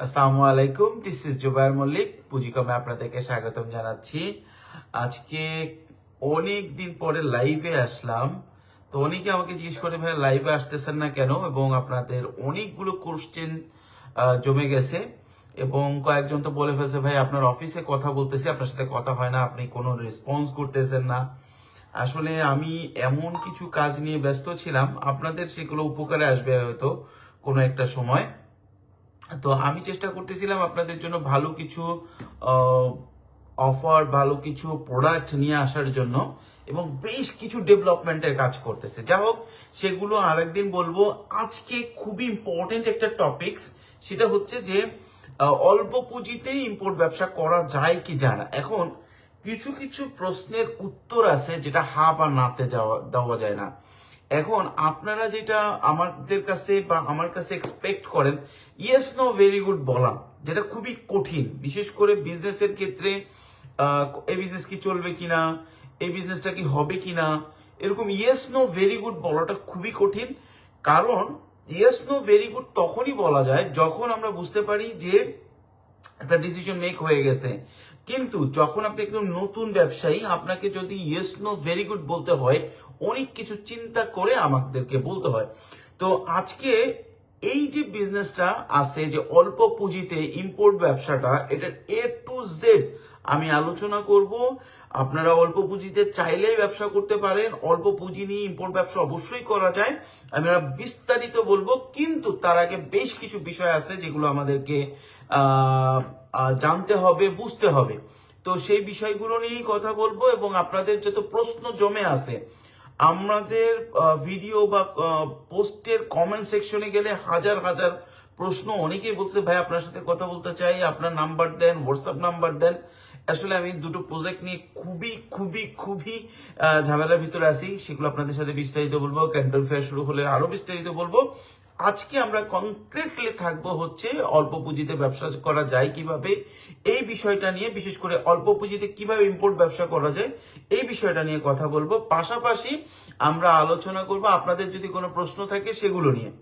আসসালামু আলাইকুম, this is Zubair Mallick. পুঁজিকমে আপনাদেরকে স্বাগতম জানাচ্ছি। আজকে অনেক দিন পরে লাইভে আসলাম। তো অনেকে আমাকে জিজ্ঞেস করে ভাই লাইভে আসতেছেন না কেন, এবং আপনাদের অনেকগুলো কোশ্চেন জমে গেছে এবং কয়েকজন তো বলে ফেলছে ভাই আপনার অফিসে কথা বলতেছি, আপনার সাথে কথা হয় না, আপনি কোনো রেসপন্স করতেছেন না। আসলে আমি এমন কিছু কাজ নিয়ে ব্যস্ত ছিলাম, আপনাদের সেগুলো উপকারে আসবে হয়তো কোনো একটা সময়। তো আমি চেষ্টা করতেছিলাম আপনাদের জন্য ভালো কিছু অফার, ভালো কিছু প্রোডাক্ট নিয়ে আসার জন্য, এবং বেশ কিছু ডেভেলপমেন্টের কাজ করতেছে। যা হোক, সেগুলো আরেকদিন বলবো। আজকে খুবই ইম্পর্টেন্ট একটা টপিকস, সেটা হচ্ছে যে অল্প পুঁজিতেই ইম্পোর্ট ব্যবসা করা যায় কি যায় না। এখন কিছু কিছু প্রশ্নের উত্তর আছে যেটা হা বা নাতে দেওয়া যায় না। এখন আপনারা যেটা আমাদের কাছে বা আমার কাছে এক্সপেক্ট করেন ইয়েস নো ভেরি গুড বলা, যেটা খুবই কঠিন, বিশেষ করে বিজনেসের ক্ষেত্রে। এই বিজনেস কি চলবে কিনা, এই বিজনেসটা কি হবে কিনা, এরকম ইয়েস নো ভেরি গুড বলাটা খুবই কঠিন। কারণ ইয়েস নো ভেরি গুড তখনই বলা যায় যখন আমরা বুঝতে পারি যে একটা ডিসিশন মেক হয়ে গেছে। কিন্তু যখন আপনি একদম নতুন ব্যবসায়ী, আপনাকে যদি ইয়েস নো ভেরি গুড বলতে হয়, অনেক কিছু চিন্তা করে আমাদেরকে বলতে হয়। তো আজকে এই যে বিজনেসটা আছে, যে অল্প পুঁজিতে ইম্পোর্ট ব্যবসাটা, এটার এ টু জেড আমি আলোচনা করব। আপনারা অল্প পুঁজিতে চাইলেই ব্যবসা করতে পারেন, অল্প পুঁজি নিয়ে ইম্পোর্ট ব্যবসা অবশ্যই করা যায়। আমরা বিস্তারিত বলবো, কিন্তু তার আগে বেশ কিছু বিষয় আছে যেগুলো আমাদেরকে জানতে হবে, বুঝতে হবে। তো সেই বিষয়গুলো নিয়েই কথা বলবো, এবং আপনাদের যত প্রশ্ন জমে আছে, আমাদের ভিডিও বা পোস্টের কমেন্ট সেকশনে গেলে হাজার হাজার প্রশ্ন। অনেকেই বলছে ভাই আপনার সাথে কথা বলতে চাই, আপনার নাম্বার দেন, হোয়াটসঅ্যাপ নাম্বার দেন। আসলে আমি দুটো প্রজেক্ট নিয়ে খুবই খুবই খুবই ঝামেলার ভিতরে আছি, সেগুলো আপনাদের সাথে বিস্তারিত বলবো। ক্যান্টন ফেয়ার শুরু হলে আরো বিস্তারিত বলবো। আজকে আমরা কনক্রিটলি থাকবো হচ্ছে অল্প পুঁজিতে ব্যবসা করা যায় কিভাবে, এই বিষয়টা নিয়ে, বিশেষ করে অল্প পুঁজিতে কিভাবে ইম্পোর্ট ব্যবসা করা যায় এই বিষয়টা নিয়ে কথা বলবো। পাশাপাশি আমরা আলোচনা করবো আপনাদের যদি কোনো প্রশ্ন থাকে সেগুলো নিয়ে।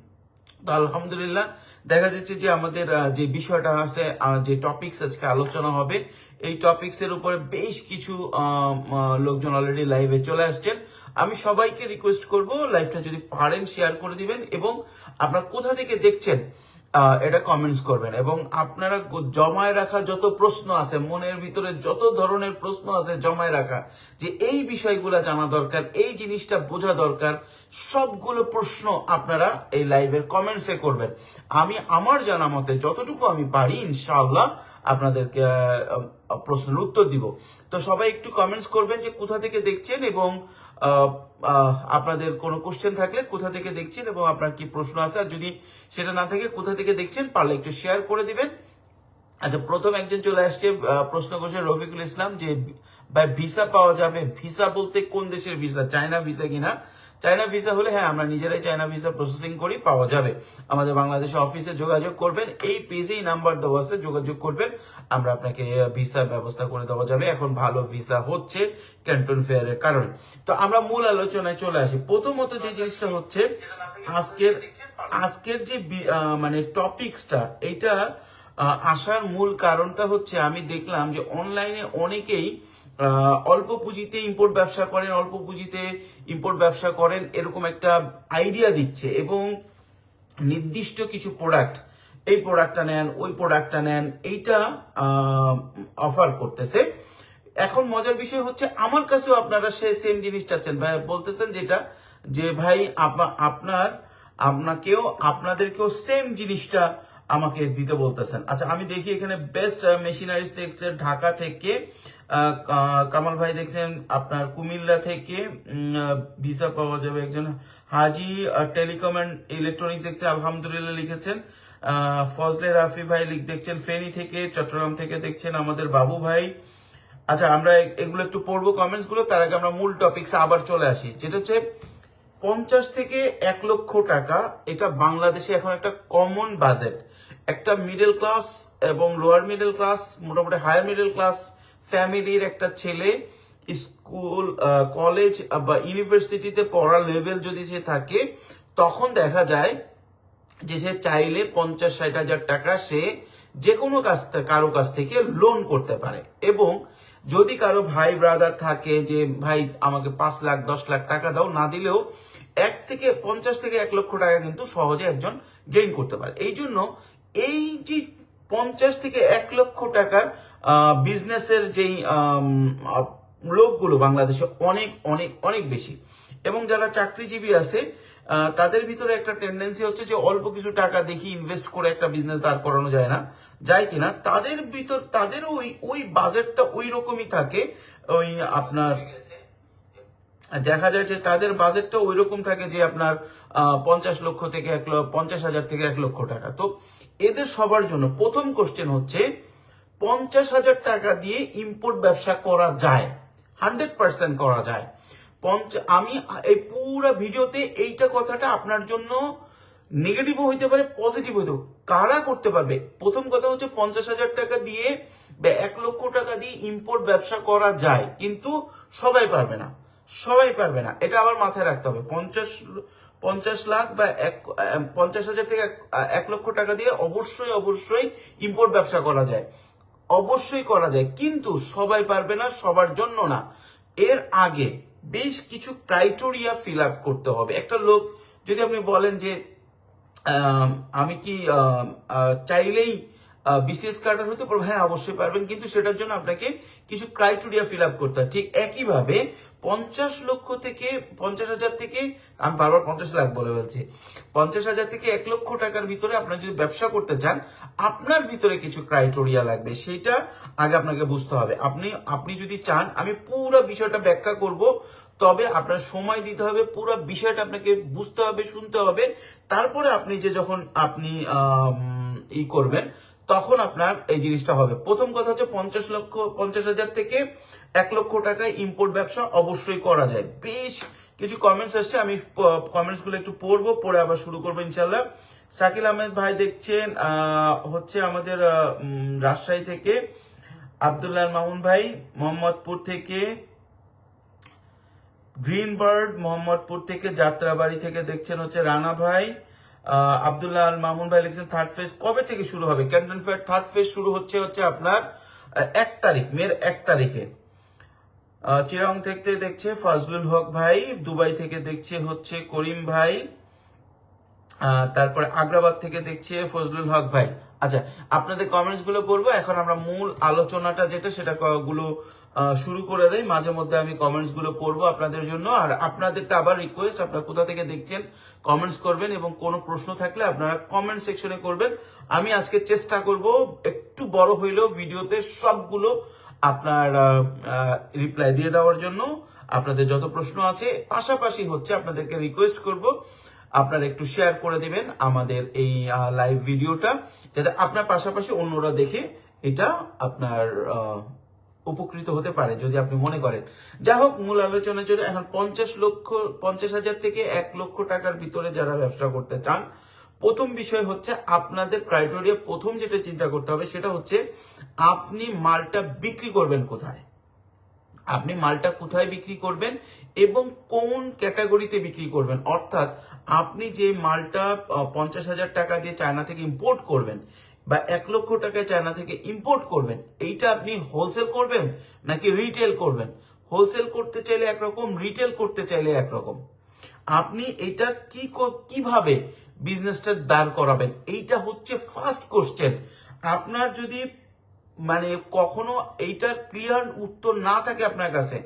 তো আলহামদুলিল্লাহ, দেখা যাচ্ছে যে আমাদের যে বিষয়টা আছে, যে টপিকস আজকে আলোচনা হবে, এই টপিকস এর উপরে বেশ কিছু লোকজন অলরেডি লাইভে চলে আসছেন। আমি সবাইকে রিকোয়েস্ট করব লাইভটা যদি পারেন শেয়ার করে দিবেন, এবং আপনারা কোথা থেকে দেখছেন এটা কমেন্টস করবেন। এবং আপনারা জমায় রাখা যত প্রশ্ন আছে, মনের ভিতরে যত ধরনের প্রশ্ন আছে জমায় রাখা, যে এই বিষয়গুলো জানা দরকার, এই জিনিসটা বোঝা দরকার, সবগুলো প্রশ্ন আপনারা এই লাইভের কমেন্টসে করবেন। আমি আমার জানা মতে যতটুকু আমি পারি ইনশাআল্লাহ আপনাদেরকে প্রশ্নের উত্তর দিব। তো সবাই একটু কমেন্টস করবেন যে কোথা থেকে দেখছেন, এবং আপনাদের কোনো কোশ্চেন থাকলে কোথা থেকে দেখছেন এবং আপনার কি প্রশ্ন আছে, আর যদি সেটা না থাকে কোথা থেকে দেখছেন পারলে একটু শেয়ার করে দিবেন। আচ্ছা, প্রথম একজন চলে আসছে, প্রশ্ন করছে রফিকুল ইসলাম, যে ভাই ভিসা পাওয়া যাবে? ভিসা বলতে কোন দেশের ভিসা? চায়না ভিসা কিনা? চায়না ভিসা হলে হ্যাঁ, আমরা নিজেরাই চায়না ভিসা প্রসেসিং করি, পাওয়া যাবে। আমাদের বাংলাদেশের অফিসে যোগাযোগ করবেন, এই পেজেই নাম্বার দেওয়া আছে, যোগাযোগ করবেন, আমরা আপনাকে ভিসা ব্যবস্থা করে দেওয়া যাবে। এখন ভালো ভিসা হচ্ছে ক্যান্টন ফেয়ারের কারণে। তো আমরা মূল আলোচনায় চলে আসি। প্রথমত যে জিনিসটা হচ্ছে, আজকের আজকের যে মানে টপিকসটা, এইটা আসার মূল কারণটা হচ্ছে, আমি দেখলাম যে অনলাইনে অনেকেই অল্প পুঁজিতে ইম্পোর্ট ব্যবসা করেন, অল্প পুঁজিতে ইম্পোর্ট ব্যবসা করেন, এরকম একটা আইডিয়া দিচ্ছে, এবং নির্দিষ্ট কিছু প্রোডাক্ট, এই প্রোডাক্টটা নেন, ওই প্রোডাক্টটা নেন, এইটা অফার করতেছে। এখন মজার বিষয় হচ্ছে, আমার কাছেও আপনারা সেই সেম জিনিস চাচ্ছেন, ভাই বলতেছেন যেটা, যে ভাই আপনাদেরকেও সেম জিনিসটা আমাকে দিতে বলতেছেন। আচ্ছা, আমি দেখি এখানে বেস্ট মেশিনারিজ দেখছে ঢাকা থেকে, কামাল ভাই দেখছেন আপনার কুমিল্লা থেকে, ভিসা পাওয়া যাবে। একজন হাজি টেলিকম অ্যান্ড ইলেকট্রনিক্স দেখছে, আলহামদুলিল্লাহ লিখেছেন। ফজলে রাফি ভাই দেখছেন ফেনী থেকে, চট্টগ্রাম থেকে দেখছেন আমাদের বাবু ভাই। আচ্ছা, আমরা এগুলো একটু পড়বো কমেন্টস গুলো, তার আগে আমরা মূল টপিকস আবার চলে আসি, যেটা হচ্ছে 50 থেকে 1 লক্ষ টাকা। এটা বাংলাদেশে এখন একটা কমন বাজেট। একটা মিডল ক্লাস এবং লোয়ার মিডল ক্লাস, মোটামুটি হায়ার মিডল ক্লাস ফ্যামিলির একটা ছেলে স্কুল, কলেজ বা ইউনিভার্সিটিতে পড়ার লেভেল যদি সে থাকে, তখন দেখা যায় যে সে চাইলে 50-60 হাজার টাকা সে যে কোনো কারো কাছ থেকে লোন করতে পারে। এবং যদি কারো ভাই ব্রাদার থাকে যে ভাই আমাকে 5 লাখ 10 লাখ টাকা দাও, না দিলেও 50 থেকে 1 লক্ষ টাকা কিন্তু সহজে একজন গেইন করতে পারে। এই জন্য এই যে 50 থেকে 1 লক্ষ টাকার বিজনেসের যেই লোকগুলো বাংলাদেশে অনেক অনেক অনেক বেশি। এবং যারা চাকরিজীবী আছে তাদের ভিতরে একটা টেন্ডেন্সি হচ্ছে যে অল্প কিছু টাকা দেখি ইনভেস্ট করে একটা বিজনেস দাঁড় করানো যায় না, যায় কিনা, তাদের ভিতর তাদেরও ওই বাজেটটা ওই রকমই থাকে। ওই আপনার দেখা যায় যে তাদের বাজেটটা ওই রকম থাকে যে আপনার 50 লক্ষ থেকে 50,000 থেকে 1 লক্ষ টাকা। তো এদের সবার জন্য প্রথম কোশ্চেন হচ্ছে 50,000 টাকা দিয়ে ইম্পোর্ট ব্যবসা করা যায়, 100% করা যায়। আমি এই পুরো ভিডিওতে এইটা কথাটা আপনার জন্য নেগেটিভও হইতে পারে, পজিটিভ হইতে পারে। কারা করতে পারবে? প্রথম কথা হচ্ছে 50,000 টাকা দিয়ে বা 1 লক্ষ টাকা দিয়ে ইম্পোর্ট ব্যবসা করা যায়, কিন্তু সবাই পারবে না, সবাই পারবে না, এটা আবার মাথায় রাখতে হবে। 50 লাখ বা 50,000 থেকে 1 লক্ষ টাকা দিয়ে অবশ্যই অবশ্যই ইম্পোর্ট ব্যবসা করা যায়, অবশ্যই করা যায়, কিন্তু সবাই পারবে না, সবার জন্য না। এর আগে বেশ কিছু ক্রাইটেরিয়া ফিল আপ করতে হবে। একটা লোক যদি আপনি বলেন যে আমি কি চাইলেই বিসিএস কার্ডার হতে পারবো, হ্যাঁ অবশ্যই পারবেন, কিন্তু সেটার জন্য আপনাকে কিছু ক্রাইটেরিয়া ফিল আপ করতে হয়। ঠিক একইভাবে 50,000 থেকে আমি বারবার 50 লাখ বলে বলছি, 50,000 থেকে 1 লক্ষ টাকার ভিতরে আপনার যদি ব্যবসা করতে চান, আপনার ভিতরে কিছু ক্রাইটেরিয়া লাগবে, সেটা আগে আপনাকে বুঝতে হবে। আপনি যদি চান আমি পুরো বিষয়টা ব্যাখ্যা করব, তবে আপনার সময় দিতে হবে, পুরো বিষয়টা আপনাকে বুঝতে হবে, শুনতে হবে, তারপরে আপনি যে যখন আপনি ই করবেন তখন আপনার এই জিনিসটা হবে। প্রথম কথা হচ্ছে 50,000 থেকে 1 লক্ষ টাকায় ইম্পোর্ট ব্যবসা অবশ্যই করা যায়। বেশ কিছু কমেন্টস আসছে, আমি কমেন্টস গুলো একটু পড়বো, পড়ে আবার শুরু করবো ইনশাল্লাহ। শাকিল আহমেদ ভাই দেখছেন হচ্ছে আমাদের রাজশাহী থেকে, আব্দুল্লাহ মামুন ভাই মোহাম্মদপুর থেকে, গ্রিন বার্ড মোহাম্মদপুর থেকে, যাত্রাবাড়ি থেকে দেখছেন হচ্ছে রানা ভাই, আব্দুল্লাহ আল মামুন ভাই লিখছেন থার্ড ফেজ কবে থেকে শুরু হবে? ক্যান্টন ফেয়ার থার্ড ফেজ শুরু হচ্ছে আপনার 1 তারিখ, মের 1 তারিখে। চিরাং থেকে দেখছে ফজলুল হক ভাই, দুবাই থেকে দেখছে হচ্ছে করিম ভাই, তারপরে আগ্রাবাদ থেকে দেখছে ফজলুল হক ভাই। আচ্ছা, আপনাদের কমেন্টস গুলো পড়বো, এখন আমরা মূল আলোচনাটা যেটা সেটা গুলো শুরু করে দেই। মাঝে মধ্যে আমি কমেন্টস গুলো পড়বো আপনাদের জন্য। আর আপনাদেরকে আবার রিকোয়েস্ট, আপনারা কোথা থেকে দেখছেন কমেন্টস করবেন, এবং কোনো প্রশ্ন থাকলে আপনারা কমেন্ট সেকশনে করবেন। আমি আজকে চেষ্টা করব একটু বড় হইলেও ভিডিওতে সবগুলো আপনার রিপ্লাই দিয়ে দেওয়ার জন্য। আপনাদের যত প্রশ্ন আছে, পাশাপাশি হচ্ছে আপনাদেরকে রিকোয়েস্ট করব আপনারা একটু শেয়ার করে দিবেন আমাদের এই লাইভ ভিডিওটা, যাতে আপনার পাশাপাশি অন্যরা দেখে এটা আপনার উপকৃত হতে পারে যদি আপনি মনে করেন। যাই হোক, মূল আলোচনা চলে। এখন 50,000 থেকে 1 লক্ষ টাকার ভিতরে যারা ব্যবসা করতে চান, প্রথম বিষয় হচ্ছে আপনাদের ক্রাইটেরিয়া, প্রথম যেটা চিন্তা করতে হবে সেটা হচ্ছে আপনি মালটা বিক্রি করবেন কোথায়, আপনি মালটা কোথায় বিক্রি করবেন এবং কোন ক্যাটাগরিতে বিক্রি করবেন। অর্থাৎ আপনি যে মালটা 50,000 টাকা দিয়ে চায়না থেকে ইম্পোর্ট করবেন বা 1 লক্ষ টাকায় চায়না থেকে ইম্পোর্ট করবেন, এইটা আপনি হোলসেল করবেন নাকি রিটেল করবেন। হোলসেল করতে চাইলে একরকম, রিটেল করতে চাইলে একরকম। আপনি এটা কিভাবে বিজনেসটা দাঁড় করাবেন, এইটা হচ্ছে ফার্স্ট কোশ্চেন। আপনার যদি মানে কখনো এইটার ক্লিয়ার উত্তর না থাকে আপনার কাছে,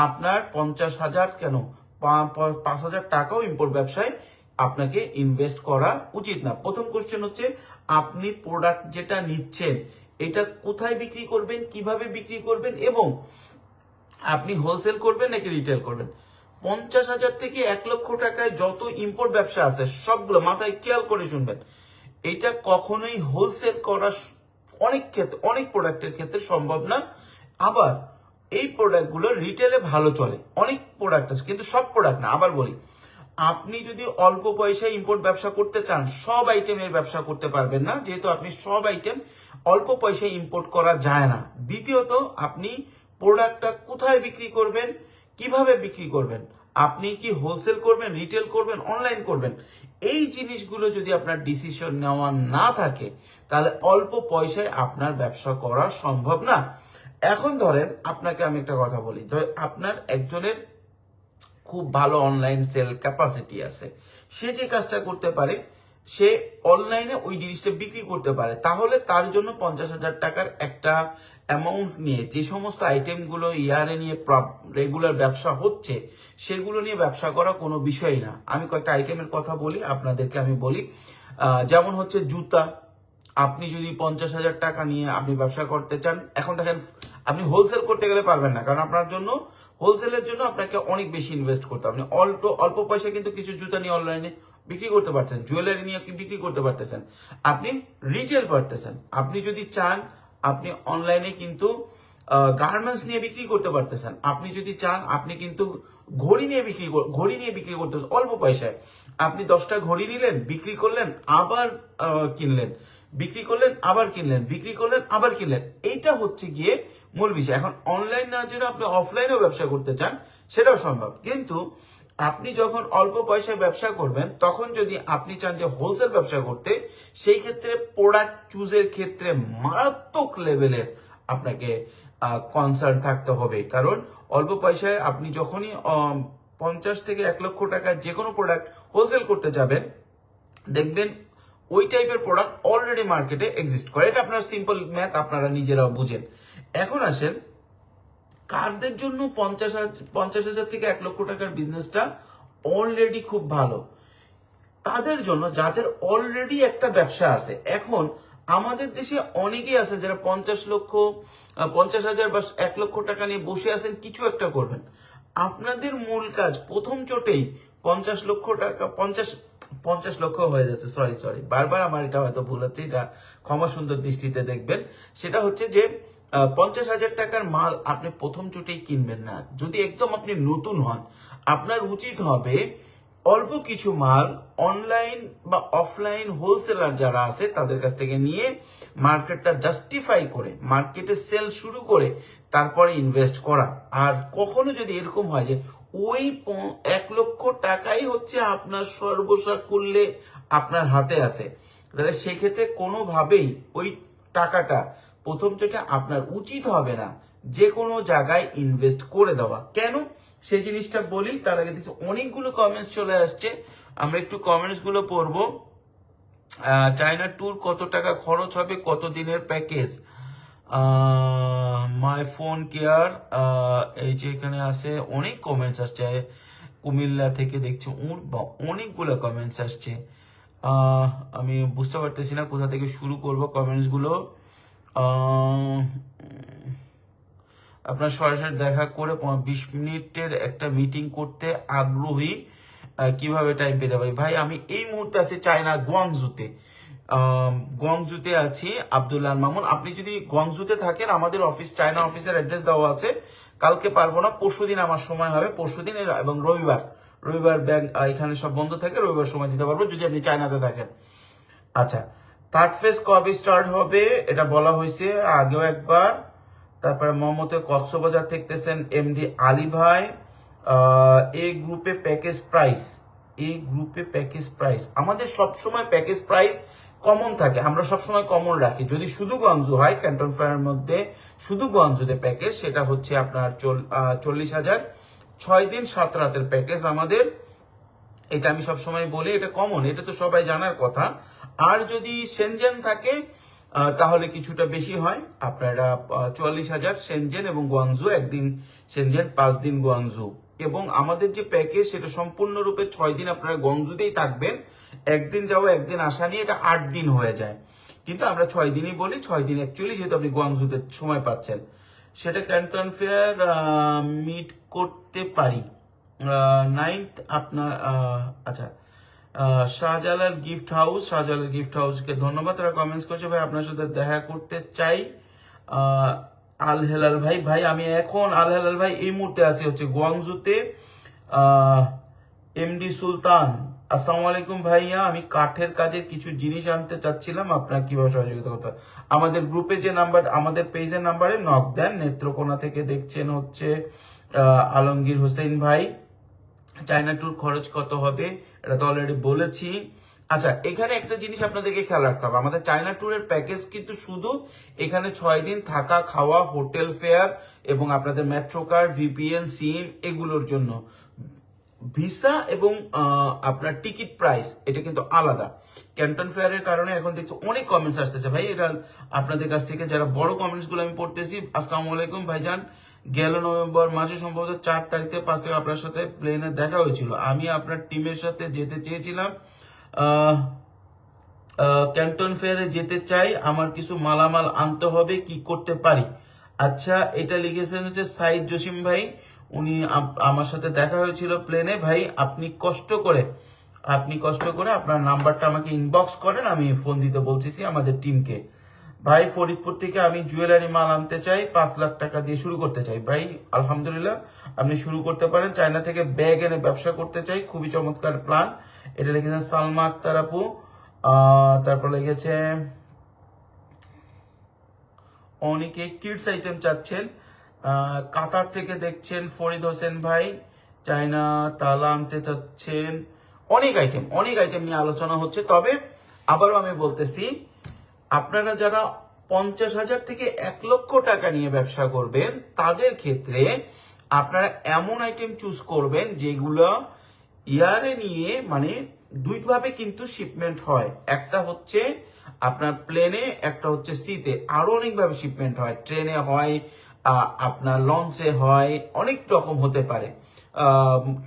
আপনার 50,000 কেন 5,000 টাকাও ইম্পোর্ট ব্যবসায় আপনাকে ইনভেস্ট করা উচিত না। প্রথম কোশ্চেন হচ্ছে আপনি প্রোডাক্ট যেটা নিচ্ছেন এটা কোথায় বিক্রি করবেন, কিভাবে বিক্রি করবেন, এবং আপনি হোলসেল করবেন নাকি রিটেল করবেন। 50,000 থেকে 1 লক্ষ টাকায় যত ইম্পোর্ট ব্যবসা আছে সবগুলো মাথায় খেয়াল করে শুনবেন, এটা কখনোই হোলসেল করা অনেক ক্ষেত্রে, অনেক প্রোডাক্টের ক্ষেত্রে সম্ভব না। আবার এই প্রোডাক্টগুলো রিটেলে ভালো চলে, অনেক প্রোডাক্ট আছে, কিন্তু সব প্রোডাক্ট না। আবার বলি, আপনি যদি অল্প পয়সায় ইম্পোর্ট ব্যবসা করতে চান, সব আইটেমের ব্যবসা করতে পারবেন না, যেহেতু আপনি সব আইটেম অল্প পয়সায় ইম্পোর্ট করা যায় না। দ্বিতীয়ত, আপনি প্রোডাক্টটা কোথায় বিক্রি করবেন, কিভাবে বিক্রি করবেন, আপনি কি হোলসেল করবেন, রিটেল করবেন, অনলাইন করবেন, এই জিনিসগুলো যদি আপনার ডিসিশন নেওয়া না থাকে তাহলে অল্প পয়সায় আপনার ব্যবসা করা সম্ভব না। এখন ধরেন আপনাকে আমি একটা কথা বলি, আপনার একজনের খুব ভালো অনলাইন সেল ক্যাপাসিটি আছে, সে যে কাজটা করতে পারে, সে অনলাইনে ওই জিনিসটা বিক্রি করতে পারে, তাহলে তার জন্য 50,000 টাকার একটা অ্যামাউন্ট নিয়ে যে সমস্ত আইটেমগুলো ইয়ারে নিয়ে রেগুলার ব্যবসা হচ্ছে সেগুলো নিয়ে ব্যবসা করা কোনো বিষয় না। আমি কয়েকটা আইটেমের কথা বলি আপনাদেরকে, আমি বলি যেমন হচ্ছে জুতা। আপনি যদি 50,000 টাকা নিয়ে আপনি ব্যবসা করতে চান, এখন দেখেন আপনি হোলসেল করতে গেলে পারবেন না, কারণ আপনার জন্য হোলসেলের জন্য আপনাকে অনেক বেশি ইনভেস্ট করতে হবে। আপনি অল্প পয়সা কিন্তু কিছু জুতা নিয়ে অনলাইনে বিক্রি করতে পারছেন, জুয়েলারি নিয়ে বিক্রি করতে পারতেছেন, আপনি রিটেল পারতেছেন। আপনি যদি চান আপনি অনলাইনে কিন্তু গার্মেন্টস নিয়ে বিক্রি করতে পারতেছেন, আপনি যদি চান আপনি কিন্তু ঘড়ি নিয়ে বিক্রি করতে অল্প পয়সায়। আপনি 10টা ঘড়ি নিলেন, বিক্রি করলেন, আবার কিনলেন, বিক্রি করলেন, আবার কিনলেন, বিক্রি করলেন, আবার কিনলেন। এইটা হচ্ছে গিয়ে মূল বিষয়। এখন অনলাইন না জন্য আপনি অফলাইনেও ব্যবসা করতে চান, সেটাও সম্ভব। কিন্তু আপনি যখন অল্প পয়সায় ব্যবসা করবেন, তখন যদি আপনি চান যে হোলসেল ব্যবসা করতে, সেই ক্ষেত্রে প্রোডাক্ট চুজের ক্ষেত্রে মারাত্মক লেভেলের আপনাকে কনসার্ন থাকতে হবে। কারণ অল্প পয়সায় আপনি যখনই 50 থেকে 1 লক্ষ টাকার যে কোনো প্রোডাক্ট হোলসেল করতে যাবেন, দেখবেন ওই টাইপের প্রোডাক্ট অলরেডি মার্কেটে এক্সিস্ট করে। এটা আপনার সিম্পল ম্যাথ, আপনারা নিজেরাও বুঝেন। এখন আসেন কারদের জন্য 50,000 থেকে 1 লক্ষ টাকার বিজনেসটা অলরেডি খুব ভালো। তাদের জন্য যাদের অলরেডি একটা ব্যবসা আছে, এখন আমাদের দেশে অনেকেই আছেন যারা 50,000 বা 1 লক্ষ টাকা নিয়ে বসে আছেন, কিছু একটা করবেন। আপনাদের মূল কাজ প্রথম চোটেই 50 লক্ষ টাকা 50 লক্ষ হয়ে যাচ্ছে, সরি বারবার আমার এটা হয়তো ভুল হচ্ছে, এটা ক্ষমা সুন্দর দৃষ্টিতে দেখবেন। সেটা হচ্ছে যে 50,000 টাকার মাল আপনি প্রথম চোটেই কিনবেন না। যদি একদম আপনি নতুন হন, আপনার উচিত হবে অল্প কিছু মাল অনলাইন বা অফলাইন হোলসেলার যারা আছে তাদের কাছ থেকে নিয়ে মার্কেটটা জাস্টিফাই করে, মার্কেটে সেল শুরু করে তারপরে ইনভেস্ট করা। আর কখনো যদি এরকম হয় যে ওই 1 লক্ষ টাকাই হচ্ছে আপনার সর্বসাকুল্যে আপনার হাতে আছে, তাহলে সেক্ষেত্রে কোনোভাবেই ওই টাকাটা প্রথম চোখে আপনার উচিত হবে না যে কোনো জায়গায় ইনভেস্ট করে দেওয়া। কেন সেই জিনিসটা বলি তার আগে দিচ্ছি, অনেকগুলো কমেন্টস চলে আসছে, আমরা একটু কমেন্টস গুলো পড়বো। চায়না ট্যুর কত টাকা খরচ হবে, কত দিনের প্যাকেজ? মাই ফোন কেয়ার, এই যে এখানে আছে অনেক কমেন্টস আসছে, কুমিল্লা থেকে দেখছি অনেকগুলো কমেন্টস আসছে। আমি বুঝতে পারতেছি না কোথা থেকে শুরু করব কমেন্টস গুলো। আপনার সরাসরি দেখা করে 20 মিনিটের একটা মিটিং করতে আগ্রহী, কিভাবে টাইম পেতে পারি? ভাই আমি এই মুহূর্তে আছি চায়না গুয়াংজুতে আছি, আব্দুল্লাহ মামুন। আপনি যদি গুয়াংজুতে থাকেন, আমাদের অফিস চায়না অফিসের অ্যাড্রেস দেওয়া আছে। কালকে পারবো না, পরশুদিন আমার সময় হবে, পরশুদিন এবং রবিবার ব্যাংক এখানে সব বন্ধ থাকে, রবিবার সময় দিতে পারবো যদি আপনি চায়নাতে থাকেন। আচ্ছা, থার্ড ফেজ কবে স্টার্ট হবে এটা বলা হয়েছে আগেও একবার। তারপরে মোহাম্মদের কক্সবাজার দেখতেছেন এমডি আলী ভাই। এই গ্রুপে প্যাকেজ প্রাইস আমাদের সবসময় প্যাকেজ প্রাইস কমন থাকে, আমরা সবসময় কমন রাখি। যদি শুধু গুয়াংজু হয়, ক্যান্টন ফায়ারের মধ্যে শুধু গুয়াংজুতে প্যাকেজ, সেটা হচ্ছে আপনার 40,000, 6 দিন 7 রাতের প্যাকেজ আমাদের। এটা আমি সবসময় বলি, এটা কমন, এটা তো সবাই জানার কথা। আর যদি সেনজেন থাকে তাহলে কিছুটা বেশি হয়, আপনারা 44,000 সেনজেন এবং গুয়াংজু, একদিন সেনজেন 5 দিন গুয়াংজু। এবং আমাদের যে প্যাকেজ সেটা সম্পূর্ণরূপে 6 দিন আপনারা গুয়াংজুতেই থাকবেন, একদিন যাওয়া একদিন আসা নিয়ে এটা 8 দিন হয়ে যায়। কিন্তু আমরা 6 দিনই বলি, 6 দিন অ্যাকচুয়ালি যেহেতু আপনি গুয়াংজুতে সময় পাচ্ছেন। সেটা ক্যান্টন ফেয়ার মিট করতে পারি 9th আপনার। আচ্ছা, শাহজালাল গিফট হাউসকে ধন্যবাদ, তারা কমেন্টস করছে ভাই আপনার সাথে দেখা করতে চাই। আল হেলাল ভাই আমি এখন আল হেলাল ভাই এই মুহূর্তে আছি হচ্ছে গুয়াংজুতে। এমডি সুলতান, আসসালামু আলাইকুম ভাইয়া, আমি কাঠের কাজের কিছু জিনিস আনতে চাচ্ছিলাম, আপনার কিভাবে সহযোগিতা করতে হবে? আমাদের গ্রুপে যে নাম্বার, আমাদের পেজের নাম্বারে নক দেন। নেত্রকোনা থেকে দেখছেন হচ্ছে আলমগীর হোসেন ভাই, চায়না ট্যুর খরচ কত হবে এটা তো অলরেডি বলেছি। আচ্ছা, এখানে একটা জিনিস আপনাদেরকে খেয়াল রাখতে হবে, আমাদের চায়না ট্যুরের প্যাকেজ কিন্তু শুধু এখানে 6 দিন থাকা খাওয়া হোটেল ফেয়ার এবং আপনাদের মেট্রো কার্ড ভিপিএন সিম এগুলোর জন্য। ভিসা এবং আপনার টিকিট প্রাইস এটা কিন্তু আলাদা। ক্যান্টন ফেয়ারের কারণে এখন দেখছি অনেক কমেন্টস আসতেছে ভাই, এটা আপনাদের কাছ থেকে যারা বড় কমেন্টস গুলো আমি পড়তেছি। আসসালামু আলাইকুম ভাইজান, গেল নভেম্বর মাসে সম্ভবত 4 তারিখে 5 থেকে আপনার সাথে প্লেনে দেখা হয়েছিল। আমি আপনার টিমের সাথে যেতে চেয়েছিলাম, ক্যান্টন ফেয়ারে যেতে চাই, আমার কিছু মালামাল আনতে হবে, কি করতে পারি? আচ্ছা, এটা লিখেছেন হচ্ছে সাইদ জসিম ভাই, উনি আমার সাথে দেখা হয়েছিল প্লেনে। ভাই আপনি কষ্ট করে আপনার নাম্বারটা আমাকে ইনবক্স করেন, আমি ফোন দিতে বলতেছি আমাদের টিমকে। ভাই ফরিদপুর থেকে আমি জুয়েলারি মাল আনতে চাই, 5 লাখ টাকা দিয়ে শুরু করতে চাই। ভাই আলহামদুলিল্লাহ, আপনি শুরু করতে পারেন। চায়না থেকে ব্যাগ এনে ব্যবসা করতে চাই, খুবই চমৎকার প্ল্যান। এটা লিখেছেন সালমা আক্তার আপু। তারপর লেগেছে অনেকে কিডস আইটেম চাচ্ছেন। কাতার থেকে দেখছেন ফরিদ হোসেন ভাই, চায়না তালা আনতে চাচ্ছেন। অনেক আইটেম নিয়ে আলোচনা হচ্ছে। তবে আবারও আমি বলতেছি, আপনারা যারা 50,000 থেকে 1 লক্ষ টাকা নিয়ে ব্যবসা করবেন তাদের ক্ষেত্রে আপনারা এমন আইটেম চুজ করবেন যেগুলো ইয়ারে নিয়ে মানে দুইভাবে কিন্তু শিপমেন্ট হয়। একটা হচ্ছে আপনার প্লেনে, একটা হচ্ছে সিতে, আরো অনেকভাবে শিপমেন্ট হয়। ট্রেনে হয়, আপনার লঞ্চে হয়, অনেক রকম হতে পারে।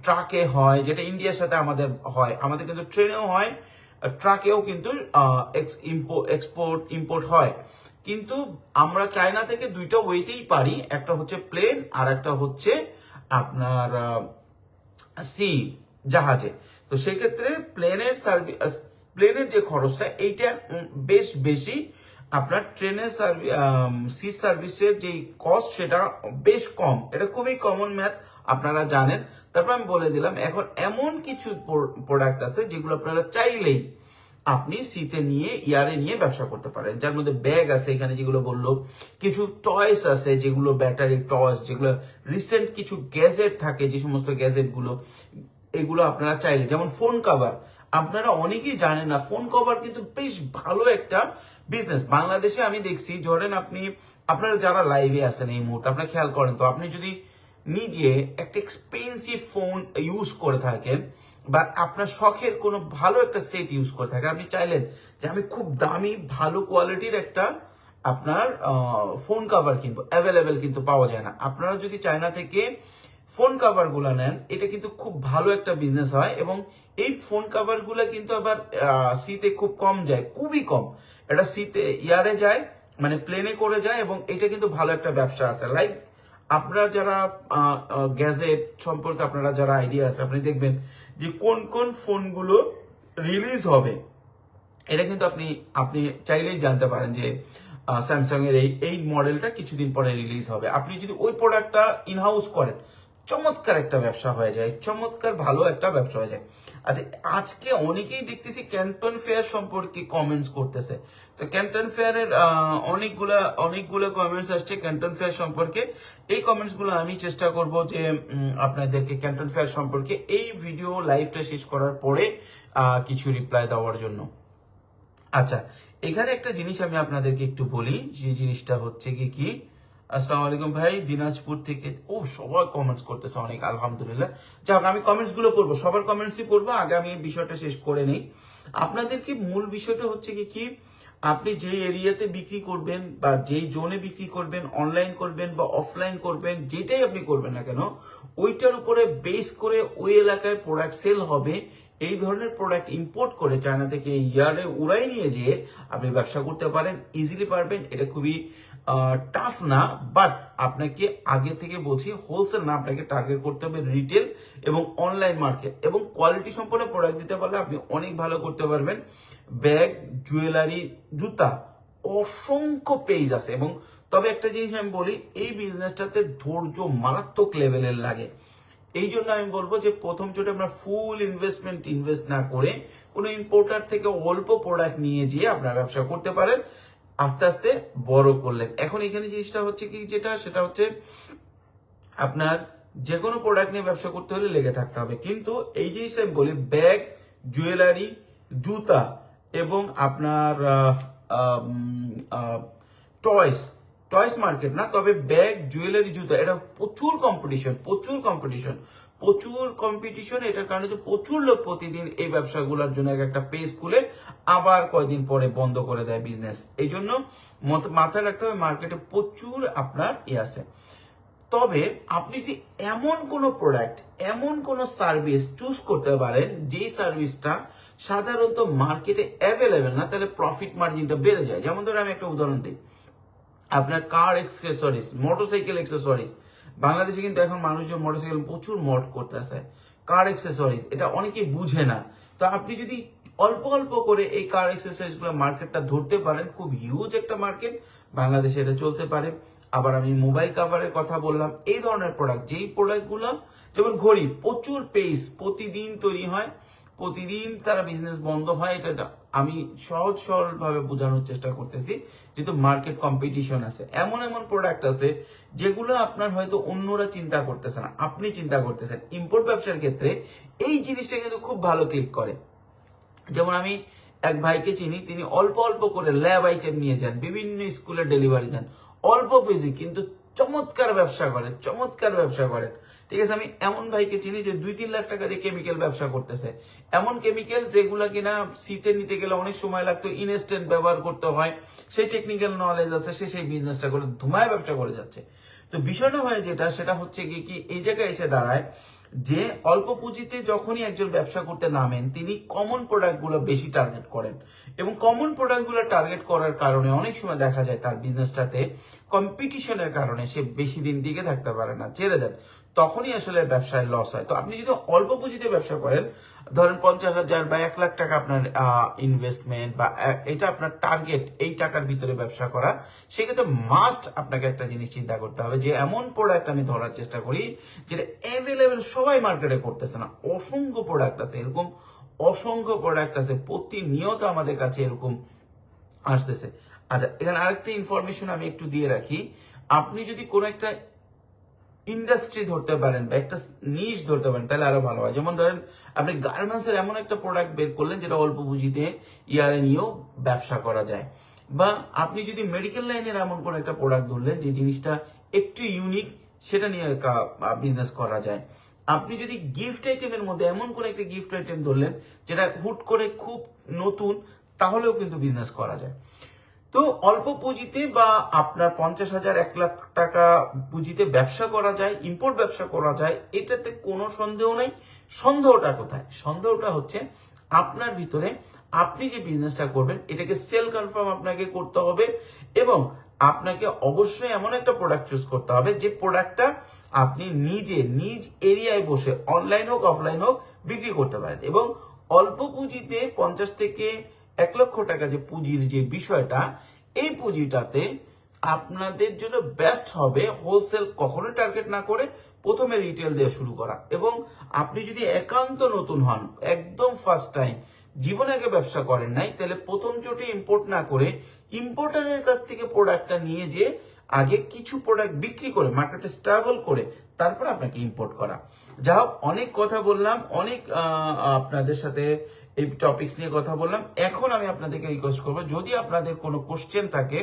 ট্রাকে হয়, যেটা ইন্ডিয়ার সাথে আমাদের হয়। আমাদের কিন্তু ট্রেনেও হয়, ট্রাকেও কিন্তু এক্সপোর্ট ইম্পোর্ট হয়। কিন্তু আমরা চায়না থেকে দুইটা ওয়েতেই পারি, একটা হচ্ছে প্লেন আর একটা হচ্ছে আপনার সি জাহাজে। তো সেক্ষেত্রে প্লেনের যে খরচটা এইটা বেশ বেশি, আপনার ট্রেনের সি সার্ভিসের যে কস্ট সেটা বেশ কম। এটা খুবই কমন ম্যাথ, আপনারা জানেন। তারপর আমি বলে দিলাম, এখন এমন কিছু প্রোডাক্ট আছে যেগুলো আপনারা চাইলেই আপনি সিতে নিয়ে ইয়ারে নিয়ে ব্যবসা করতে পারেন। যার মধ্যে ব্যাগ আছে এখানে যেগুলো বললো, কিছু টয়েস আছে যেগুলো ব্যাটারি টয়েস, যেগুলো রিসেন্ট কিছু গ্যাজেট থাকে, যে সমস্ত গ্যাজেট গুলো এগুলো আপনারা চাইলে, যেমন ফোন কভার। আপনারা অনেকেই জানেন না, ফোন কভার কিন্তু বেশ ভালো একটা বিজনেস বাংলাদেশে। আমি দেখছি, ধরেন আপনারা যারা লাইভে আছেন এই মুহূর্তে, আপনারা খেয়াল করেন তো, আপনি যদি নিজে একটা এক্সপেন্সিভ ফোন ইউজ করে থাকেন বা আপনার শখের কোনো ভালো একটা সেট ইউজ করে থাকেন, আপনি চাইলেন যে আমি খুব দামি ভালো কোয়ালিটির একটা আপনার ফোন কভার কিনবো, অ্যাভেলেবেল কিন্তু পাওয়া যায় না। আপনারা যদি চায়না থেকে ফোন কভার গুলা নেন, এটা কিন্তু খুব ভালো একটা বিজনেস হয়। এবং এই ফোন কভার গুলা কিন্তু আবার সিতে খুব কম যায়, খুবই কম। এটা সিতে ইয়ারে যায়, মানে প্লেনে করে যায়, এবং এটা কিন্তু ভালো একটা ব্যবসা আছে। লাইক আপনারা যারা গ্যাজেট সম্পর্কে আপনারা যারা আইডিয়া আছে, আপনি দেখবেন যে কোন কোন ফোনগুলো রিলিজ হবে, এটা কিন্তু আপনি চাইলেই জানতে পারেন যে স্যামসাং এর এই মডেলটা কিছুদিন পরে রিলিজ হবে। আপনি যদি ওই প্রোডাক্টটা ইনহাউস করেন, চমৎকার একটা ব্যবসা হয়ে যায়, চমৎকার ভালো একটা ব্যবসা হয়ে যায়। আচ্ছা, আজকে অনেকেই দেখতেছি ক্যান্টন ফেয়ার সম্পর্কে কমেন্টস করতেছে। তো ক্যান্টন ফেয়ারের অনেকগুলো কমেন্টস আসছে ক্যান্টন ফেয়ার সম্পর্কে। এই কমেন্টস গুলো আমি চেষ্টা করব যে আপনাদেরকে ক্যান্টন ফেয়ার সম্পর্কে এই ভিডিও লাইভটা শেষ করার পরে কিছু রিপ্লাই দেওয়ার জন্য। আচ্ছা, এখানে একটা জিনিস আমি আপনাদেরকে একটু বলি, যে জিনিসটা হচ্ছে কি আসসালামু আলাইকুম ভাই, দিনাজপুর থেকে। সবাই কমেন্টস করতেছে অনেক, আলহামদুলিল্লাহ। যাক, আমি কমেন্টস গুলো পড়বো, সবার কমেন্টসই পড়বো। আগে আমি এই বিষয়টা শেষ করে নেই। আপনাদেরকে মূল বিষয়টা হচ্ছে কি আপনি যে এরিয়াতে বিক্রি করবেন বা যেই জোনে বিক্রি করবেন, অনলাইন করবেন বা অফলাইন করবেন, যেটাই আপনি করবেন না কেন, ওইটার উপরে বেস করে ওই এলাকায় প্রোডাক্ট সেল হবে। এই ধরনের প্রোডাক্ট ইম্পোর্ট করে চায়না থেকে ইয়ারে উড়াই নিয়ে যেয়ে আপনি ব্যবসা করতে পারেন, ইজিলি পারবেন। এটা খুবই টাফ না, বাট আপনাকে আগে থেকে বলছি, হোলসেল না, আপনাকে টার্গেট করতে হবে রিটেল এবং অনলাইন মার্কেট, এবং কোয়ালিটি সম্পন্ন প্রোডাক্ট দিতে পারলে আপনি অনেক ভালো করতে পারবেন। ব্যাগ, জুয়েলারি, জুতা, অসংখ্য পেজ আছে। এবং তবে একটা জিনিস আমি বলি, এই বিজনেসটাতে ধৈর্য মারাত্মক লেভেলের লাগে। এই জন্য আমি বলবো যে প্রথম চোটে আমরা ফুল ইনভেস্ট না করে কোনো ইম্পোর্টার থেকে অল্প প্রোডাক্ট নিয়ে যেয়ে আপনার ব্যবসা করতে পারেন, আস্তে আস্তে বড় করলেন। এখন এখানে জিনিসটা হচ্ছে কি, সেটা হচ্ছে আপনার যে কোনো প্রোডাক্ট নিয়ে ব্যবসা করতে হলে লেগে থাকতে হবে। কিন্তু এই জিনিসটা আমি বলি, ব্যাগ, জুয়েলারি, জুতা এবং আপনার টয়স, টয়স মার্কেট না, তবে ব্যাগ, জুয়েলারি, জুতা, এটা প্রচুর কম্পিটিশন, প্রচুর কম্পিটিশন, প্রচুর কম্পিটিশন। এটার কারণে যে প্রচুর লোক প্রতিদিন এই ব্যবসাগুলোর জন্য একটা পেজ খুলে আবার কয়দিন পরে বন্ধ করে দেয় বিজনেস। এই জন্য মাথায় রাখতে হবে মার্কেটে প্রচুর আপনার আছে। তবে আপনি যদি এমন কোনো প্রোডাক্ট, এমন কোনো সার্ভিস চুজ করতে পারেন যেই সার্ভিসটা সাধারণত মার্কেটে অ্যাভেলেবেল না, তাহলে প্রফিট মার্জিনটা বেড়ে যায়। যেমন ধরো আমি একটা উদাহরণ দিই, আপনার কার এক্সেসরিজ, মোটরসাইকেল এক্সেসরিজ। বাংলাদেশে কিন্তু এখন মানুষজন মোটরসাইকেল প্রচুর মড করতেছে। কার এক্সেসরিজ এটা অনেকেই বুঝে না। তো আপনি যদি অল্প অল্প করে এই কার এক্সেসরিজ গুলো মার্কেটটা ধরতে পারেন, খুব হিউজ একটা মার্কেট, বাংলাদেশে এটা চলতে পারে। আবার আমি মোবাইল কাভারের কথা বললাম, এই ধরনের প্রোডাক্ট, যেই প্রোডাক্টগুলো, যেমন ঘড়ি, প্রচুর পেজ প্রতিদিন তৈরি হয়, প্রতিদিন তারা বিজনেস বন্ধ হয়। এটা আমি সহজ সরল ভাবে বোঝানোর চেষ্টা করতেছি, যেহেতু মার্কেট কম্পিটিশন আছে। এমন এমন প্রোডাক্ট আছে যেগুলো আপনার হয়তো অন্যরা চিন্তা করতেছে না, আপনি চিন্তা করতেছেন। ইম্পোর্ট ব্যবসার ক্ষেত্রে এই জিনিসটা কিন্তু খুব ভালো ক্লিক করে। যেমন আমি এক ভাইকে চিনি, তিনি অল্প অল্প করে ল্যাব আইটেম নিয়ে যান, বিভিন্ন স্কুলে ডেলিভারি দেন, অল্প পেজি, কিন্তু চমৎকার ব্যবসা করেন, চমৎকার ব্যবসা করেন। ঠিক আছে, আমি এমন ভাইকে চিনি যে 2-3 লাখ টাকা দিয়ে কেমিক্যাল ব্যবসা করতেছে। এমন কেমিক্যাল যেগুলো কিনা শীতে নিতে গেলে অনেক সময় লাগতো, ইনস্ট্যান্ট ব্যবহার করতে হয়, সেই টেকনিক্যাল নলেজ আছে, সে সেই বিজনেসটা করে ধুমায় ব্যবসা করে যাচ্ছে। তো বিষয়টা হয় যেটা, সেটা হচ্ছে কি এই জায়গায় এসে দাঁড়ায় যে অল্প পুঁজিতে যখনই একজন ব্যবসা করতে নামেন, তিনি কমন প্রোডাক্টগুলো বেশি টার্গেট করেন, এবং কমন প্রোডাক্টগুলো টার্গেট করার কারণে অনেক সময় দেখা যায় তার বিজনেসটাতে কম্পিটিশনের কারণে সে বেশি দিন টিকে থাকতে পারে না, ছেড়ে দেন, তখনই আসলে ব্যবসায় লস হয়। তো আপনি যদি অল্প পুঁজিতে ব্যবসা করেন, ধরেন 50,000 বা 1 লাখ টাকা আপনার ইনভেস্টমেন্ট, বা এটা আপনার টার্গেট, এই টাকার ভিতরে ব্যবসা করা, সেক্ষেত্রে মাস্ট আপনাকে একটা জিনিস চিন্তা করতে হবে যে এমন প্রোডাক্ট আমি ধরার চেষ্টা করি যেটা অ্যাভেলেবেল, সবাই মার্কেটে করতেছে না। অসংখ্য প্রোডাক্ট আছে এরকম, অসংখ্য প্রোডাক্ট আছে, প্রতিনিয়ত আমাদের কাছে এরকম আসতেছে। আচ্ছা, এখানে আরেকটা ইনফরমেশন আমি একটু দিয়ে রাখি। আপনি যদি কোনো একটা ইন্ডাস্ট্রি ধরতে পারেন বা একটা নিশ ধরতে পারেন, তাহলে আরো ভালো হয়। যেমন ধরেন আপনি গার্মেন্টস এর এমন একটা প্রোডাক্ট বের করলেন যেটা অল্প পুঁজিতে ইয়ারে নিয়েও ব্যবসা করা যায়, বা আপনি যদি মেডিকেল লাইনের এমন কোন একটা প্রোডাক্ট ধরলেন যে জিনিসটা একটু ইউনিক, সেটা নিয়ে বিজনেস করা যায়। আপনি যদি গিফট আইটেমের মধ্যে এমন কোন একটা গিফট আইটেম ধরলেন যেটা হুট করে খুব নতুন, তাহলেও কিন্তু বিজনেস করা যায়। তো অল্প পুঁজিতে বা আপনার 50,000 1 লাখ টাকা পুঁজিতে ব্যবসা করা যায়, ইম্পোর্ট ব্যবসা করা যায়, এটাতে কোনো সন্দেহ নাই। সন্দেহটা কোথায়? সন্দেহটা হচ্ছে আপনার ভিতরে। আপনি যে বিজনেসটা করবেন এটাকে সেল কনফার্ম আপনাকে করতে হবে, এবং আপনাকে অবশ্যই এমন একটা প্রোডাক্ট চুজ করতে হবে যে প্রোডাক্টটা আপনি নিজে নিজ এরিয়ায় বসে, অনলাইন হোক অফলাইন হোক, বিক্রি করতে পারেন। এবং অল্প পুঁজিতে 50 থেকে 1 লক্ষ টাকা যে পুঁজির যে বিষয়টা, এই পুঁজিটাতে আপনাদের জন্য বেস্ট হবে হোলসেল কখনো টার্গেট না করে প্রথমে রিটেল দিয়ে শুরু করা। এবং আপনি যদি একান্ত নতুন হন, একদম ফার্স্ট টাইম, জীবনে আগে ব্যবসা করেন নাই, তাহলে প্রথম চোটে ইম্পোর্ট না করে ইম্পোর্টারের কাছ থেকে প্রোডাক্টটা নিয়ে যে আগে কিছু প্রোডাক্ট বিক্রি করে মার্কেটে স্টেবল করে তারপর আপনাকে ইম্পোর্ট করা। যা হোক, অনেক কথা বললাম, অনেক আপনাদের সাথে এই টপিকস নিয়ে কথা বললাম। এখন আমি আপনাদেরকে রিকোয়েস্ট করবো, যদি আপনাদের কোনো কোশ্চেন থাকে,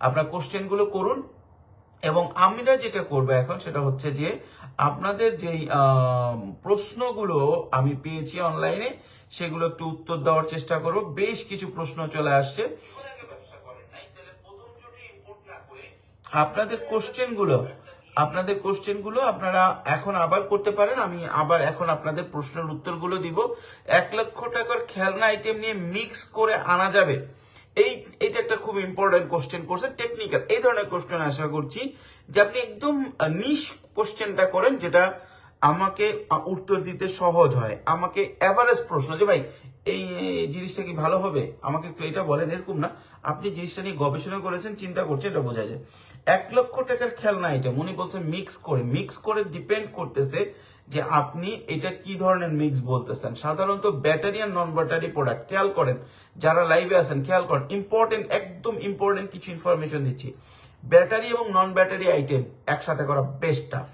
আপনার কোশ্চেনগুলো করুন। এবং আমরা যেটা করবো এখন সেটা হচ্ছে যে আপনাদের যেই প্রশ্নগুলো আমি পেয়েছি অনলাইনে, সেগুলো একটু উত্তর দেওয়ার চেষ্টা করব। বেশ কিছু প্রশ্ন চলে আসছে। আপনাদের কোশ্চেনগুলো আপনারা এখন আবার করতে পারেন। আমি আবার এখন আপনাদের প্রশ্নের উত্তরগুলো দিব। 1 লক্ষ টাকার খেলনা আইটেম নিয়ে মিক্স করে আনা যাবে, এইটা একটা খুব ইম্পর্টেন্ট কোশ্চেন করছে, টেকনিক্যাল। এই ধরনের কোশ্চেন আশা করছি যে আপনি একদম নিশ কোশ্চেনটা করেন, যেটা আমাকে উত্তর দিতে সহজ হয়। আমাকে এভারেজ প্রশ্ন যে ভাই এই জিনিসটা কি ভালো হবে, আমাকে একটু এটা বলেন, এরকম না। আপনি জিনিসটা নিয়ে গবেষণা করেছেন, চিন্তা করছেন, এটা বোঝা যায়। 1 লক্ষ টাকার খেলনা আইটেম উনি বলছেন মিক্স করে ডিপেন্ড করতেছে যে আপনি এটা কি ধরনের মিক্স বলতেছেন। সাধারণত ব্যাটারি আর নন ব্যাটারি প্রোডাক্ট, খেয়াল করেন যারা লাইভে আছেন, খেয়াল করেন, ইম্পর্টেন্ট, একদম ইম্পর্টেন্ট কিছু ইনফরমেশন দিচ্ছি। ব্যাটারি এবং নন ব্যাটারি আইটেম একসাথে করা বেশ টাফ,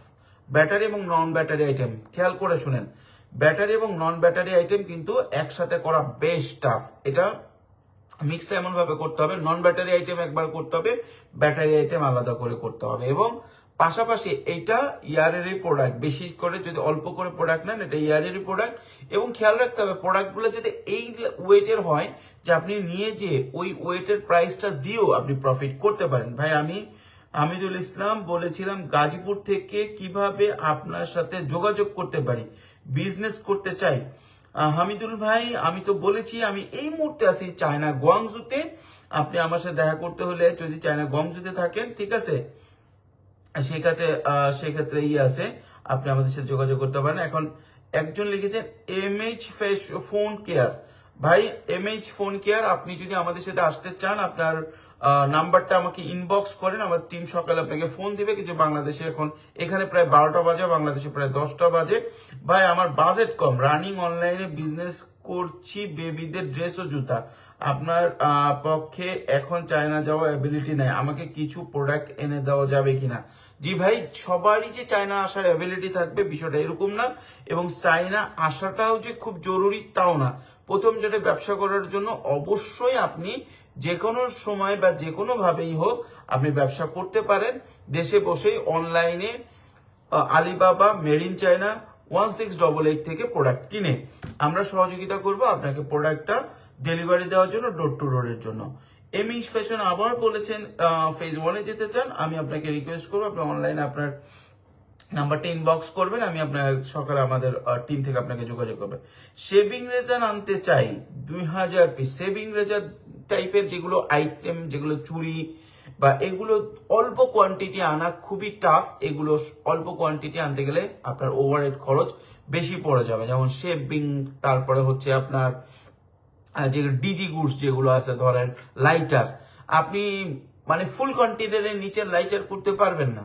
ব্যাটারি এবং নন ব্যাটারি আইটেম খেয়াল করে শুনেন, ব্যাটারি এবং নন ব্যাটারি আইটেম কিন্তু একসাথে করা বেশ টাফ। এটা মিক্সটা এমন ভাবে করতে হবে, নন ব্যাটারি আইটেম একবার করতে হবে, ব্যাটারি আইটেম আলাদা করে করতে হবে। এবং পাশাপাশি এইটা ইয়ারেরই প্রোডাক্ট, বেশি করে যদি অল্প করে প্রোডাক্ট নেন এটা ইয়ারেরই প্রোডাক্ট। এবং খেয়াল রাখতে হবে প্রোডাক্টগুলো যদি এই ওয়েটের হয় যে আপনি নিয়ে যে ওই ওয়েটের প্রাইসটা দিয়েও আপনি প্রফিট করতে পারেন। ভাই আমি হামিদুল ইসলাম বলেছিলাম গাজীপুর থেকে কিভাবে আপনার সাথে যোগাযোগ করতে পারি, বিজনেস করতে চাই। হামিদুল ভাই আমি তো বলেছি আমি এই মুহূর্তে আছি চায়না গুয়াংজুতে। আপনি আমার সাথে দেখা করতে হলে যদি চায়না গুয়াংজুতে থাকেন, ঠিক আছে, সেক্ষেত্রে আছে, আপনি আমাদের সাথে যোগাযোগ করতে পারেন। এখন একজন লিখেছেন এমএইচ ফোন কেয়ার। ভাই এমএইচ ফোন কেয়ার, আপনি যদি আমাদের সাথে আসতে চান আপনার নাম্বারটা আমাকে ইনবক্স করেন, আমার টিম সকালে আপনাকে ফোন দিবে। কিন্তু বাংলাদেশে এখন এখানে প্রায় 12টা বাজে, বাংলাদেশে প্রায় 10টা বাজে। ভাই আমার বাজেট কম, রানিং অনলাইনে বিজনেস করছি, বেবিদের ড্রেস ও জুতা। আপনার পক্ষে এখন চায়না যাওয়া অ্যাবিলিটি নাই, আমাকে কিছু প্রোডাক্ট এনে দেওয়া যাবে কিনা? জি ভাই, সবারই যে চায়না আসার অ্যাবিলিটি থাকবে বিষয়টা এরকম না, এবং চায়না আসাটাও যে খুব জরুরি তাও না। প্রথম যেটা ব্যবসা করার জন্য অবশ্যই আপনি যে কোনো সময় বা যে কোনো ভাবেই হোক আপনি ব্যবসা করতে পারেন দেশে বসেই অনলাইনে আলিবাবা মেড ইন চায়না 1688 থেকে প্রোডাক্ট কিনে। আমরা সহযোগিতা করব আপনাকে প্রোডাক্টটা ডেলিভারি দেওয়ার জন্য, ডোর টু ডোরের জন্য। এমএইচ ফ্যাশন আবার বলেছেন ফেজ 1-এ যেতে চান, আমি আপনাকে রিকোয়েস্ট করবো আপনি অনলাইনে আপনার নাম্বারটা ইনবক্স করবেন, আমি আপনার সকালে আমাদের টিম থেকে আপনাকে যোগাযোগ করবে। শেভিং রেজার আনতে চাই 2000 পিস। শেভিং রেজার টাইপের যেগুলো আইটেম, যেগুলো চুড়ি বা এগুলো অল্প কোয়ান্টিটি আনা খুবই টাফ। এগুলো অল্প কোয়ান্টিটি আনতে গেলে আপনার ওভারহেড খরচ বেশি পড়ে যাবে, যেমন শেভিং, তারপরে হচ্ছে আপনার যে ডিজি গুডস যেগুলো আছে, ধরেন লাইটার, আপনি মানে ফুল কন্টেনারের নিচে লাইটার করতে পারবেন না।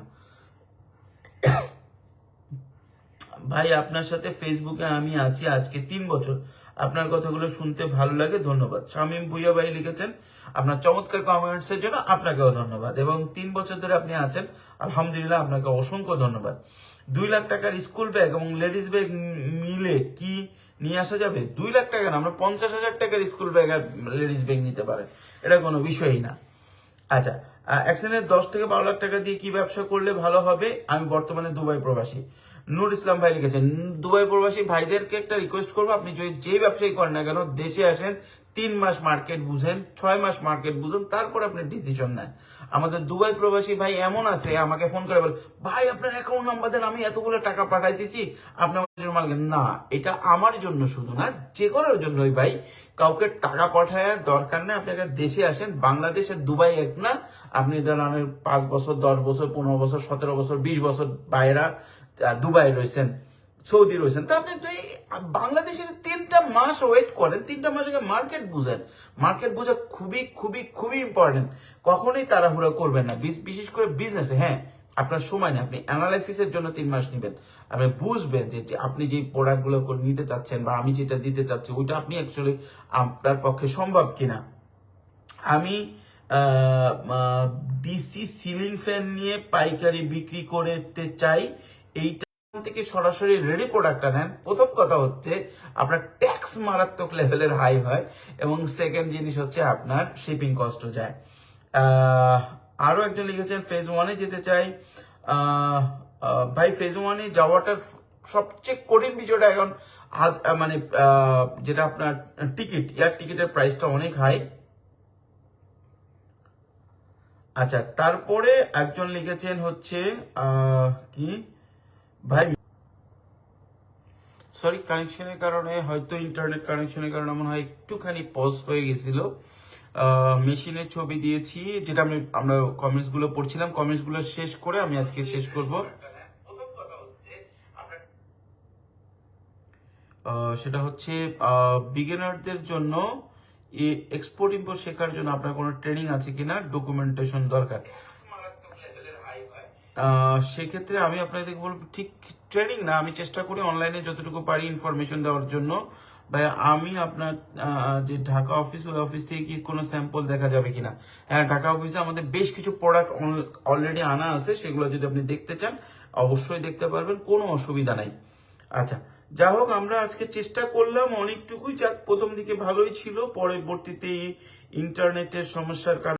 ভাই আপনার সাথে ফেসবুকে আমি আছি আজকে 3 বছর, আপনার কথাগুলো শুনতে ভালো লাগে, ধন্যবাদ। শামীম ভুইয়া ভাই লিখেছেন আপনার চমৎকার কমেন্টস এর জন্য আপনাকেও ধন্যবাদ। এবং 3 বছর ধরে আপনি আছেন, আলহামদুলিল্লাহ, আপনাকে অসংখ্য ধন্যবাদ। 2 লাখ টাকার স্কুল ব্যাগ এবং লেডিস ব্যাগ মিলে কি নিয়ে আসা যাবে? 2 লাখ টাকা না, আমরা 50,000 টাকার স্কুল ব্যাগ আর লেডিস ব্যাগ নিতে পারেন, এটা কোনো বিষয়ই না। আচ্ছা, একসেনের 10 থেকে 12 লাখ টাকা দিয়ে কি ব্যবসা করলে ভালো হবে? আমি বর্তমানে দুবাই প্রবাসী। নূর ইসলাম ভাই লিখেছেন দুবাই প্রবাসী ভাইদেরকে একটা রিকোয়েস্ট করবো, আপনি যদি যে ব্যবসায়ী করেন না কেন দেশে আসেন, 3 মাস মার্কেট বুঝেন, 6 মাস মার্কেট বুঝেন, তারপর আপনি ডিসিশন নেন। আমাদের দুবাই প্রবাসী ভাই এমন আছে আমাকে ফোন করে বলে, ভাই আপনার অ্যাকাউন্ট নাম্বার দেন, আমি এতগুলো টাকা পাঠাইতেছি আপনার না। এটা আমার জন্য শুধু না, যে কারোর জন্যই ভাই, কাউকে টাকা পাঠায় দরকার নেই, আপনাকে দেশে আসেন। বাংলাদেশের দুবাই এক না, আপনি ধরেন 5 বছর, 10 বছর, 15 বছর, 17 বছর, 20 বছর বাইরা দুবাই রয়েছেন, সৌদি রয়েছেন, তা আপনি তো বাংলাদেশে 3টা মাস ওয়েট করেন, 3টা মাস আগে মার্কেট বুঝেন। মার্কেট বোঝা খুবই খুবই খুবই ইম্পর্টেন্ট। কখনোই তাড়াহুড়ো করবেন না, বিশেষ করে বিজনেসে। হ্যাঁ, আপনার সময় নেই, আপনি অ্যানালাইসিসের জন্য 3 মাস নেবেন। আপনি বুঝবেন যে আপনি যে প্রোডাক্টগুলো নিতে চাচ্ছেন বা আমি যেটা দিতে চাচ্ছি ওইটা আপনি অ্যাকচুয়ালি আপনার পক্ষে সম্ভব কিনা। আমি ডিসি সিলিং ফ্যান নিয়ে পাইকারি বিক্রি করতে চাই, এইটা থেকে সরাসরি রেডি প্রোডাক্টটা নেন। প্রথম কথা হচ্ছে আপনার ট্যাক্স মারাত্মক লেভেলের হাই হয়, এবং সেকেন্ড জিনিস হচ্ছে আপনার শিপিং কস্টও যায়। আরো একজন লিখেছেন ফেজ 1-এ যেতে চাই। ভাই ফেজ 1-এ যাওয়াটার সবচেয়ে কঠিন বিষয়টা এখন মানে যেটা আপনার টিকিট, এয়ার টিকিটের প্রাইসটা অনেক হাই। আচ্ছা, তারপরে একজন লিখেছেন হচ্ছে কি ভাই, সরি কানেকশনের কারণে, হয়তো ইন্টারনেট কানেকশনের কারণে মনে হয় একটুখানি পজ হয়ে গেছিল। মেশিনের ছবি দিয়েছি, যেটা আমরা কমেন্টস গুলো পড়ছিলাম, কমেন্টস গুলো শেষ করে আমি আজকে শেষ করব। সেটা হচ্ছে বিগিনারদের জন্য এক্সপোর্ট ইম্পোর্ট শেখার জন্য আপনার কোনো ট্রেনিং আছে কিনা, ডকুমেন্টেশন দরকার। সেক্ষেত্রে আমি আপনাদেরকে বলবো, ঠিক ট্রেনিং না, আমি চেষ্টা করি অনলাইনে যতটুকু পারি ইনফরমেশন দেওয়ার জন্য। ভাই আমি আপনার যে ঢাকা অফিস, ওই অফিস থেকে কি কোনো স্যাম্পল দেখা যাবে কিনা? হ্যাঁ, ঢাকা অফিসে আমাদের বেশ কিছু প্রোডাক্ট অলরেডি আনা আছে, সেগুলো যদি আপনি দেখতে চান অবশ্যই দেখতে পারবেন, কোনো অসুবিধা নাই। আচ্ছা, যা হোক, আমরা আজকে চেষ্টা করলাম অনেকটুকুই, যাক প্রথম দিকে ভালোই ছিল, পরবর্তীতে ইন্টারনেটের সমস্যার কারণে